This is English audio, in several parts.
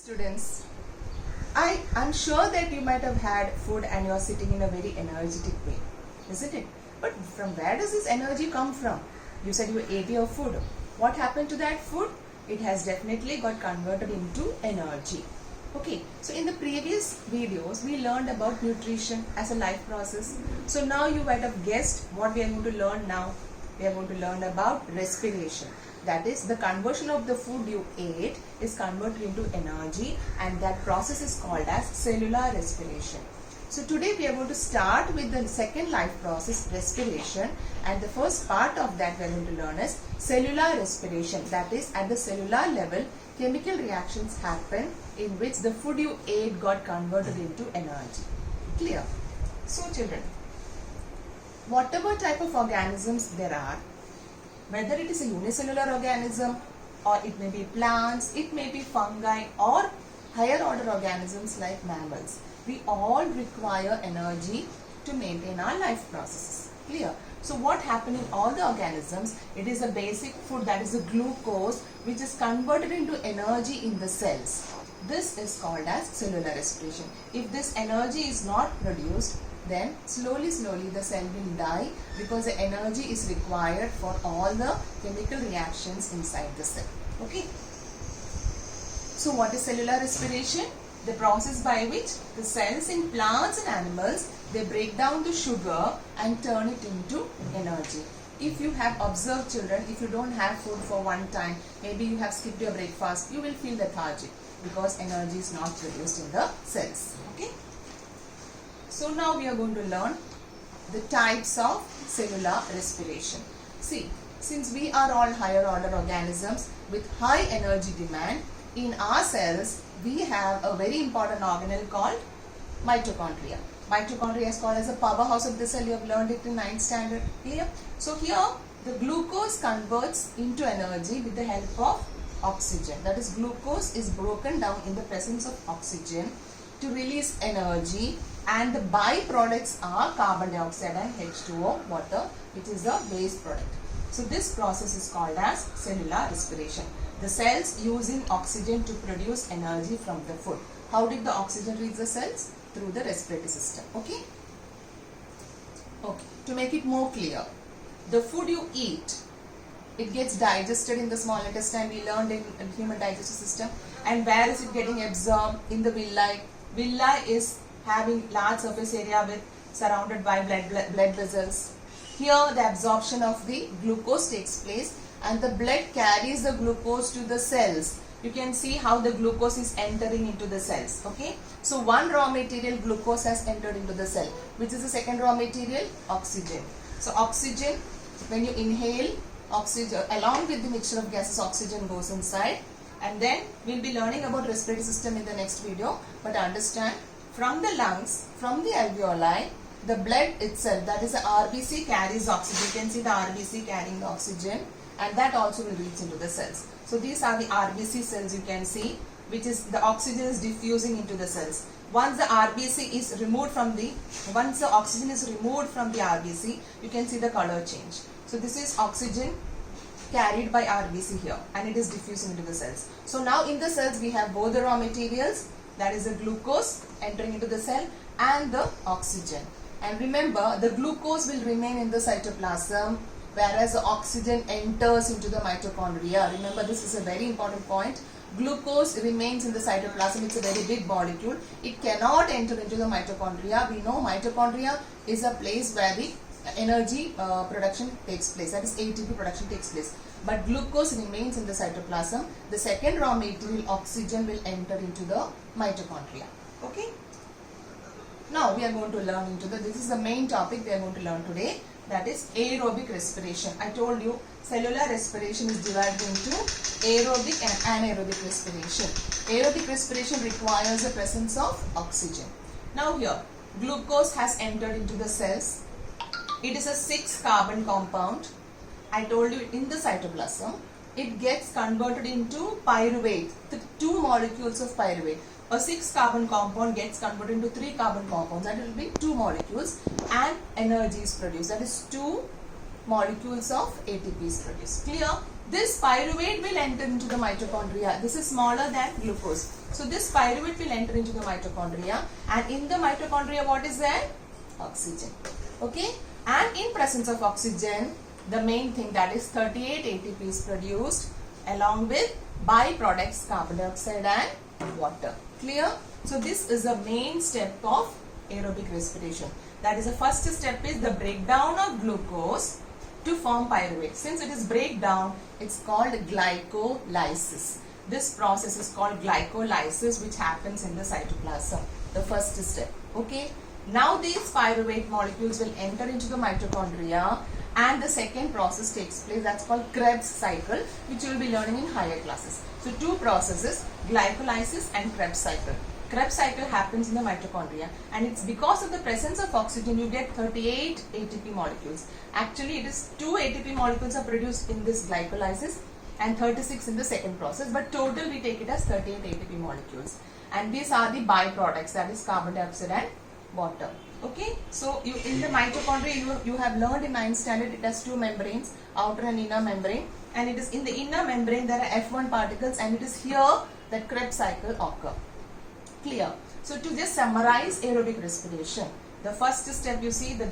Students, I'm sure that you might have had food and you're sitting in a very energetic way, isn't it? But from where does this energy come from? You said you ate your food. What happened to that food? It has definitely got converted into energy. Okay, so in the previous videos, we learned about nutrition as a life process. So now you might have guessed what we are going to learn now. We are going to learn about respiration. That is, the conversion of the food you ate is converted into energy, and that process is called as cellular respiration. So today we are going to start with the second life process, respiration, and the first part of that we are going to learn is cellular respiration. That is, at the cellular level, chemical reactions happen in which the food you ate got converted into energy. Clear? So children, whatever type of organisms there are, whether it is a unicellular organism or it may be plants, it may be fungi or higher order organisms like mammals, we all require energy to maintain our life processes. Clear? So what happens in all the organisms, it is a basic food, that is a glucose, which is converted into energy in the cells. This is called as cellular respiration. If this energy is not produced, then slowly the cell will die, because the energy is required for all the chemical reactions inside the cell. Okay. So what is cellular respiration? The process by which the cells in plants and animals, they break down the sugar and turn it into energy. If you have observed children, if you don't have food for one time, maybe you have skipped your breakfast, you will feel lethargic because energy is not produced in the cells. Okay. So now we are going to learn the types of cellular respiration. See, since we are all higher order organisms with high energy demand, in our cells we have a very important organelle called mitochondria. Mitochondria is called as a powerhouse of the cell. You have learned it in 9th standard. Clear? So here the glucose converts into energy with the help of oxygen. That is, glucose is broken down in the presence of oxygen to release energy, and the byproducts are carbon dioxide and H2O, water, which is the waste product. So this process is called as cellular respiration. The cells using oxygen to produce energy from the food. How did the oxygen reach the cells? Through the respiratory system. Okay? Okay. To make it more clear, the food you eat, it gets digested in the small intestine. We learned in human digestive system. And where is it getting absorbed? In the villi. Villi is having large surface area with surrounded by blood vessels. Here the absorption of the glucose takes place, and the blood carries the glucose to the cells. You can see how the glucose is entering into the cells. Okay. So one raw material, glucose, has entered into the cell. Which is the second raw material? Oxygen. So oxygen, when you inhale oxygen, along with the mixture of gases, oxygen goes inside. And then we'll be learning about respiratory system in the next video. But understand, from the lungs, from the alveoli, the blood itself, that is the RBC, carries oxygen. You can see the RBC carrying the oxygen, and that also will reach into the cells. So these are the RBC cells you can see, which is the oxygen is diffusing into the cells. Once the RBC is removed from the, once the oxygen is removed from the RBC, you can see the color change. So this is oxygen carried by RBC here, and it is diffusing into the cells. So now in the cells we have both the raw materials, that is the glucose entering into the cell, and the oxygen. And remember, the glucose will remain in the cytoplasm, whereas the oxygen enters into the mitochondria. Remember, this is a very important point. Glucose remains in the cytoplasm. It's a very big molecule. It cannot enter into the mitochondria. We know mitochondria is a place where the energy production takes place, that is ATP production takes place. But glucose remains in the cytoplasm. The second raw material, oxygen, will enter into the mitochondria. Okay. Now we are going to learn into this is the main topic we are going to learn today, that is aerobic respiration. I told you cellular respiration is divided into aerobic and anaerobic respiration. Aerobic respiration requires the presence of oxygen. Now here, glucose has entered into the cells. It is a 6-carbon compound. I told you, in the cytoplasm, it gets converted into pyruvate, the 2 molecules of pyruvate. A 6-carbon compound gets converted into 3 carbon compounds, that will be 2 molecules, and energy is produced, that is 2 molecules of ATP is produced. Clear? This pyruvate will enter into the mitochondria. This is smaller than glucose. So this pyruvate will enter into the mitochondria, and in the mitochondria what is there? Oxygen. Okay, and in presence of oxygen, the main thing, that is 38 ATP is produced along with byproducts carbon dioxide and water. Clear? So this is the main step of aerobic respiration. That is, the first step is the breakdown of glucose to form pyruvate. Since it is breakdown, it's called glycolysis. This process is called glycolysis, which happens in the cytoplasm. The first step. Okay. Now these pyruvate molecules will enter into the mitochondria, and the second process takes place. That's called Krebs cycle, which you will be learning in higher classes. So two processes, glycolysis and Krebs cycle. Krebs cycle happens in the mitochondria, and it's because of the presence of oxygen you get 38 ATP molecules. Actually, it is 2 ATP molecules are produced in this glycolysis and 36 in the second process, but total we take it as 38 ATP molecules. And these are the byproducts, that is carbon dioxide and water. Okay, so you in the mitochondria you have learned in 9th standard, it has two membranes, outer and inner membrane, and it is in the inner membrane there are F1 particles, and it is here that Krebs cycle occur. Clear? So to just summarize aerobic respiration, the first step, you see, the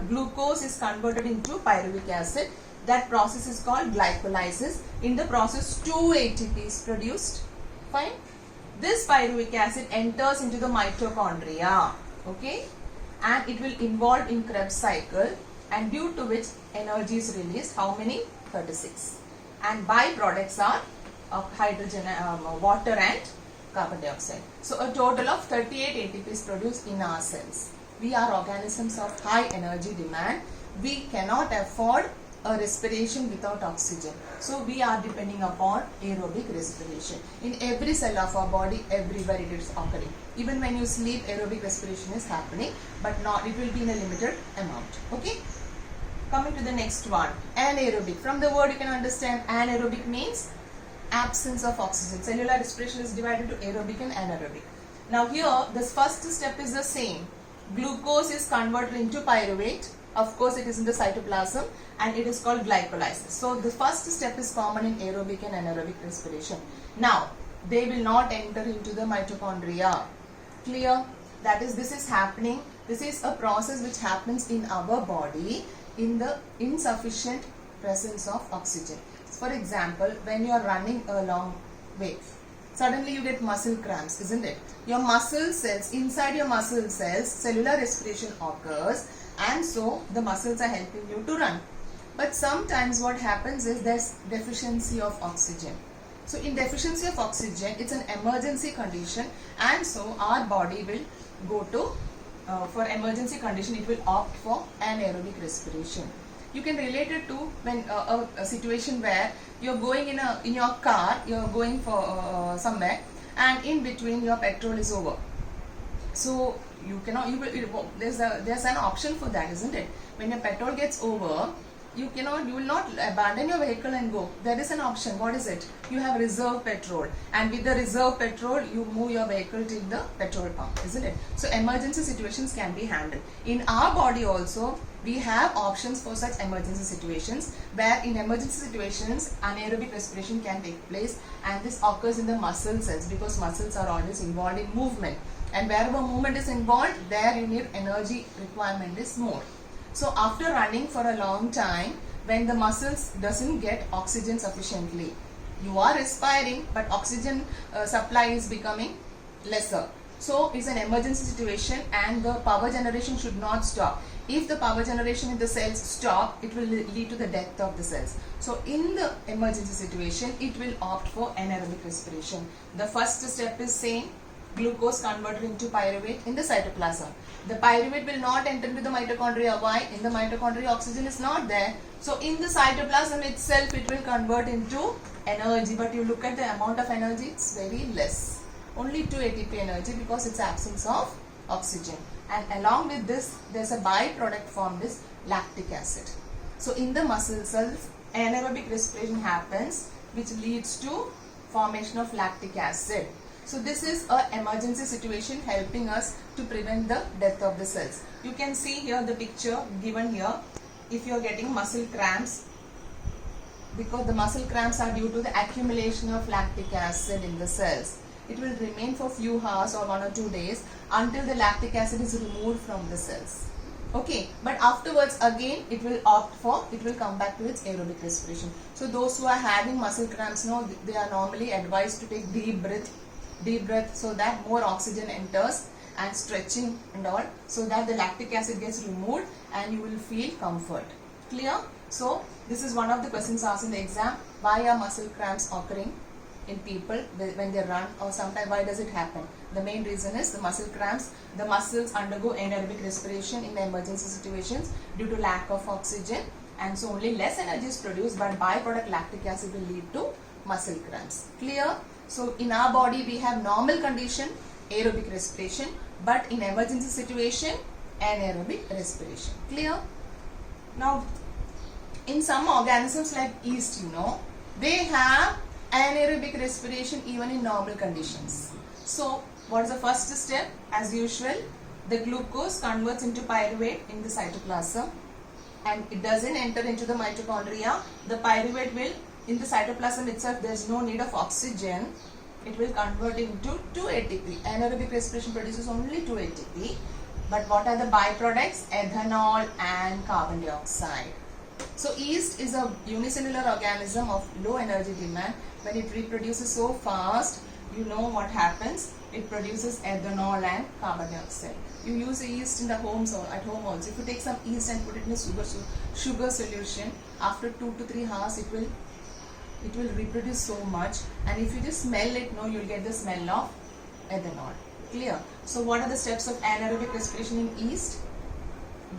glucose is converted into pyruvic acid. That process is called glycolysis. In the process 2 ATP is produced. Fine. This pyruvic acid enters into the mitochondria. Okay, and it will involve in Krebs cycle, and due to which energy is released. How many? 36. And byproducts are hydrogen, water and carbon dioxide. So a total of 38 ATP is produced in our cells. We are organisms of high energy demand. We cannot afford a respiration without oxygen. So we are depending upon aerobic respiration. In every cell of our body, everywhere it is occurring. Even when you sleep, aerobic respiration is happening, but not, it will be in a limited amount. Okay. Coming to the next one, anaerobic. From the word you can understand, anaerobic means absence of oxygen. Cellular respiration is divided into aerobic and anaerobic. Now here, this first step is the same. Glucose is converted into pyruvate. Of course, it is in the cytoplasm, and it is called glycolysis. So the first step is common in aerobic and anaerobic respiration. Now, they will not enter into the mitochondria. Clear? That is, this is happening. This is a process which happens in our body in the insufficient presence of oxygen. For example, when you are running a long way, suddenly you get muscle cramps, isn't it? Your muscle cells, inside your muscle cells, cellular respiration occurs, and so the muscles are helping you to run. But sometimes what happens is there's deficiency of oxygen. So in deficiency of oxygen, it's an emergency condition, and so our body will go to, for emergency condition, it will opt for anaerobic respiration. You can relate it to when a situation where you're going in your car, you're going for somewhere, and in between your petrol is over. So you cannot, there's an option for that, isn't it? When your petrol gets over, you will not abandon your vehicle and go. There is an option. What is it? You have reserve petrol, and with the reserve petrol, you move your vehicle till the petrol pump, isn't it? So emergency situations can be handled. In our body also, we have options for such emergency situations, where in emergency situations, anaerobic respiration can take place, and this occurs in the muscle cells, because muscles are always involved in movement, and wherever movement is involved, there you need energy requirement is more. So after running for a long time, when the muscles doesn't get oxygen sufficiently, you are respiring, but oxygen supply is becoming lesser. So it's an emergency situation, and the power generation should not stop. If the power generation in the cells stop, it will lead to the death of the cells. So in the emergency situation, it will opt for anaerobic respiration. The first step is same. Glucose converted into pyruvate in the cytoplasm. The pyruvate will not enter into the mitochondria. Why? In the mitochondria, oxygen is not there. So in the cytoplasm itself, it will convert into energy. But you look at the amount of energy, it's very less. Only 2 ATP energy, because it's absence of oxygen. And along with this, there's a byproduct formed, is lactic acid. So in the muscle cells, anaerobic respiration happens, which leads to formation of lactic acid. So this is an emergency situation helping us to prevent the death of the cells. You can see here the picture given here. If you are getting muscle cramps, because the muscle cramps are due to the accumulation of lactic acid in the cells. It will remain for few hours or 1 or 2 days until the lactic acid is removed from the cells. Okay, but afterwards again it will come back to its aerobic respiration. So those who are having muscle cramps, no, they are normally advised to take deep breath so that more oxygen enters, and stretching and all, so that the lactic acid gets removed and you will feel comfort. Clear? So this is one of the questions asked in the exam. Why are muscle cramps occurring in people when they run, or sometimes why does it happen? The main reason is the muscle cramps. The muscles undergo anaerobic respiration in emergency situations due to lack of oxygen, and so only less energy is produced, but byproduct lactic acid will lead to muscle cramps. Clear? So in our body we have normal condition aerobic respiration, but in emergency situation anaerobic respiration. Clear? Now in some organisms like yeast, they have anaerobic respiration even in normal conditions. So what is the first step? As usual, the glucose converts into pyruvate in the cytoplasm, and it doesn't enter into the mitochondria. The pyruvate will, in the cytoplasm itself, there is no need of oxygen. It will convert into 2-ATP. Anaerobic respiration produces only 2-ATP. But what are the byproducts? Ethanol and carbon dioxide. So yeast is a unicellular organism of low energy demand. When it reproduces so fast, you know what happens? It produces ethanol and carbon dioxide. You use yeast in the homes or at home also. If you take some yeast and put it in a sugar solution, after 2 to 3 hours it will reproduce so much, and if you just smell it, you'll get the smell of ethanol. Clear? So what are the steps of anaerobic respiration in yeast?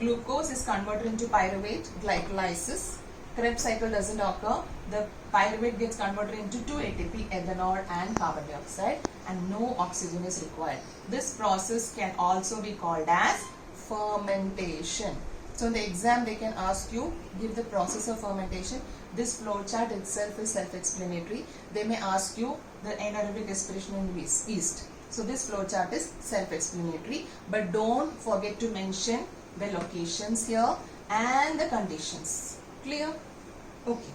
Glucose is converted into pyruvate, glycolysis. Krebs cycle doesn't occur. The pyruvate gets converted into 2-ATP, ethanol and carbon dioxide, and no oxygen is required. This process can also be called as fermentation. So in the exam they can ask you, give the process of fermentation. This flowchart itself is self-explanatory. They may ask you the anaerobic respiration in yeast. So this flowchart is self-explanatory, but don't forget to mention the locations here and the conditions. Clear? Okay.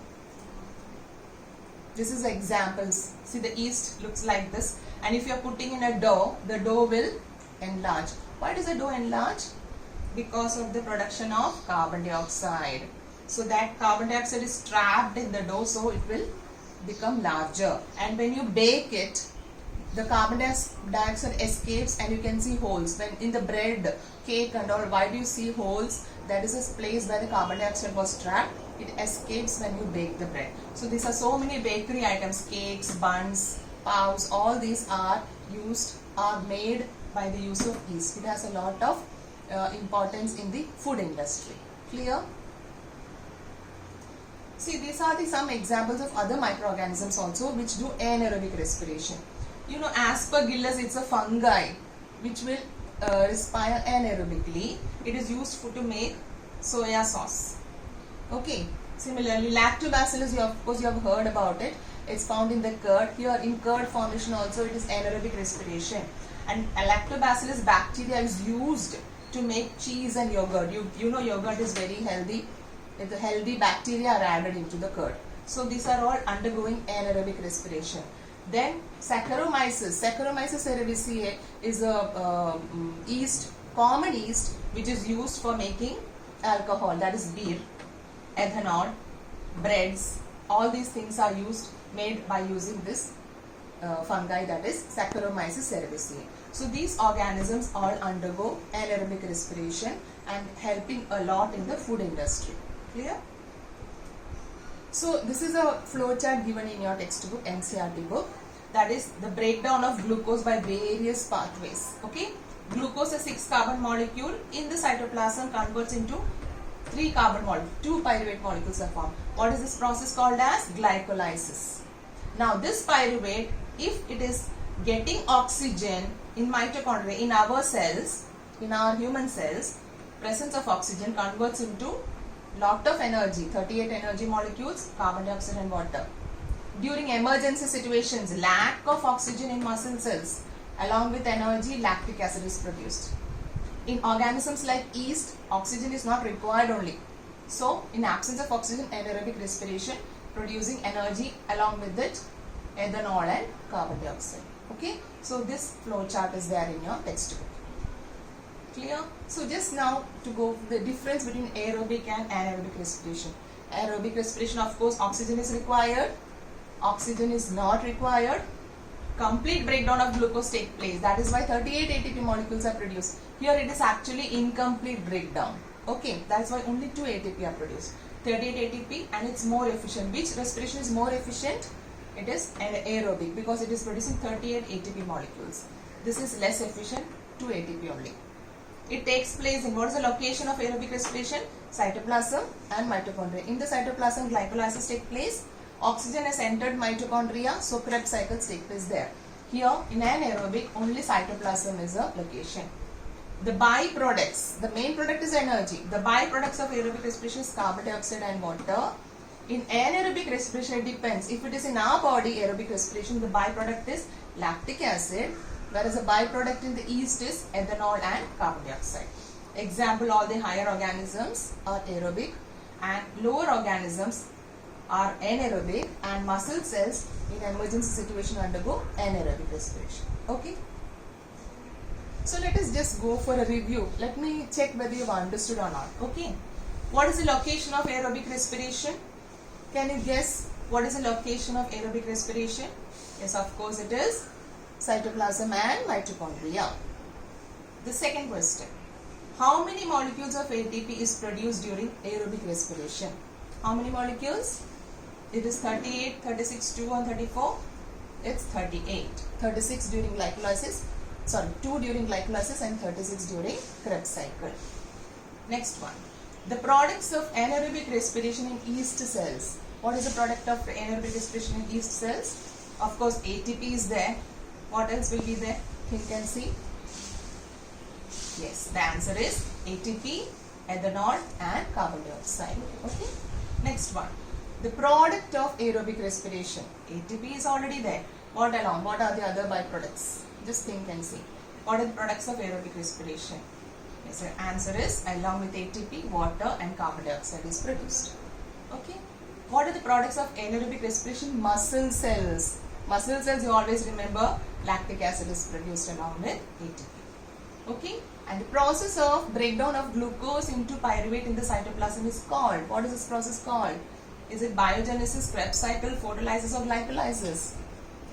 This is the examples. See, the yeast looks like this, and if you are putting in a dough, the dough will enlarge. Why does the dough enlarge? Because of the production of carbon dioxide. So that carbon dioxide is trapped in the dough, so it will become larger. And when you bake it, the carbon dioxide escapes, and you can see holes. When in the bread, cake and all, why do you see holes? That is a place where the carbon dioxide was trapped. It escapes when you bake the bread. So these are so many bakery items, cakes, buns, paos, all these are made by the use of yeast. It has a lot of importance in the food industry. Clear? See, these are some examples of other microorganisms also which do anaerobic respiration. Aspergillus, it's a fungi which will respire anaerobically. It is used to make soya sauce. Okay. Similarly, lactobacillus, of course you have heard about it. It's found in the curd. Here in curd formation also it is anaerobic respiration. And lactobacillus bacteria is used to make cheese and yogurt. You know yogurt is very healthy. The healthy bacteria are added into the curd. So these are all undergoing anaerobic respiration. Then Saccharomyces cerevisiae is a yeast, common yeast, which is used for making alcohol, that is beer, ethanol, breads. All these things are made by using this fungi, that is Saccharomyces cerevisiae. So these organisms all undergo anaerobic respiration and helping a lot in the food industry. Clear? So this is a flowchart given in your textbook, NCERT book. That is the breakdown of glucose by various pathways. Okay, glucose, a 6-carbon molecule in the cytoplasm, converts into 3 carbon molecules. 2 pyruvate molecules are formed. What is this process called as? Glycolysis. Now this pyruvate, if it is getting oxygen in mitochondria, in our cells, in our human cells, presence of oxygen converts into lot of energy, 38 energy molecules, carbon dioxide and water. During emergency situations, lack of oxygen in muscle cells, along with energy, lactic acid is produced. In organisms like yeast, oxygen is not required only. So in absence of oxygen, anaerobic respiration producing energy along with it ethanol and carbon dioxide. Okay, so this flow chart is there in your textbook. Clear? So just now to go the difference between aerobic and anaerobic respiration. Aerobic respiration, of course, oxygen is required. Oxygen is not required. Complete breakdown of glucose takes place. That is why 38 ATP molecules are produced. Here it is actually incomplete breakdown. Okay, that's why only 2 ATP are produced. 38 ATP, and it's more efficient. Which respiration is more efficient? It is an aerobic because it is producing 38 ATP molecules. This is less efficient, 2 ATP only. It takes place in, what is the location of aerobic respiration? Cytoplasm and mitochondria. In the cytoplasm, glycolysis takes place. Oxygen has entered mitochondria, so Krebs cycles take place there. Here in anaerobic, only cytoplasm is a location. The byproducts, the main product is energy. The byproducts of aerobic respiration is carbon dioxide and water. In anaerobic respiration, it depends. If it is in our body, aerobic respiration, the byproduct is lactic acid, whereas the byproduct in the yeast is ethanol and carbon dioxide. Example, all the higher organisms are aerobic and lower organisms are anaerobic, and muscle cells in emergency situation undergo anaerobic respiration. Okay. So let us just go for a review. Let me check whether you have understood or not. Okay. What is the location of aerobic respiration? Can you guess what is the location of aerobic respiration? Yes, of course it is cytoplasm and mitochondria. The second question. How many molecules of ATP is produced during aerobic respiration? How many molecules? It is 38, 36, 2 and 34. It's 38. 36 during glycolysis. Sorry, 2 during glycolysis and 36 during Krebs cycle. Next one. The products of anaerobic respiration in yeast cells. What is the product of anaerobic respiration in yeast cells? Of course, ATP is there. What else will be there? Think and see. Yes, the answer is ATP, ethanol and carbon dioxide. Okay. Next one. The product of aerobic respiration. ATP is already there. What along? What are the other byproducts? Just think and see. What are the products of aerobic respiration? Yes, the answer is along with ATP, water and carbon dioxide is produced. Okay. What are the products of anaerobic respiration? Muscle cells. Muscle cells, you always remember, lactic acid is produced along with ATP. Okay. And the process of breakdown of glucose into pyruvate in the cytoplasm is called. What is this process called? Is it biogenesis, Krebs cycle, photolysis or glycolysis?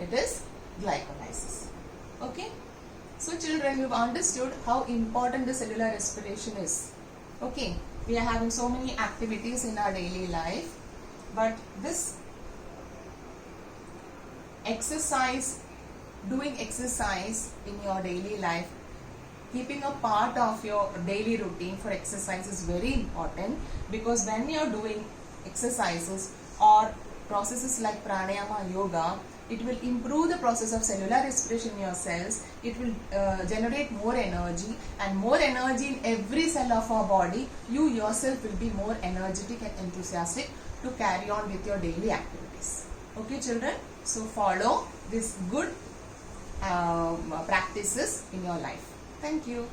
It is glycolysis. Okay. So children, you've understood how important the cellular respiration is. Okay. We are having so many activities in our daily life, but this exercise, doing exercise in your daily life, keeping a part of your daily routine for exercise is very important, because when you are doing exercises or processes like pranayama, yoga, it will improve the process of cellular respiration in your cells. It will generate more energy, and more energy in every cell of our body. You yourself will be more energetic and enthusiastic to carry on with your daily activities. Okay children, so follow this good practices in your life. Thank you.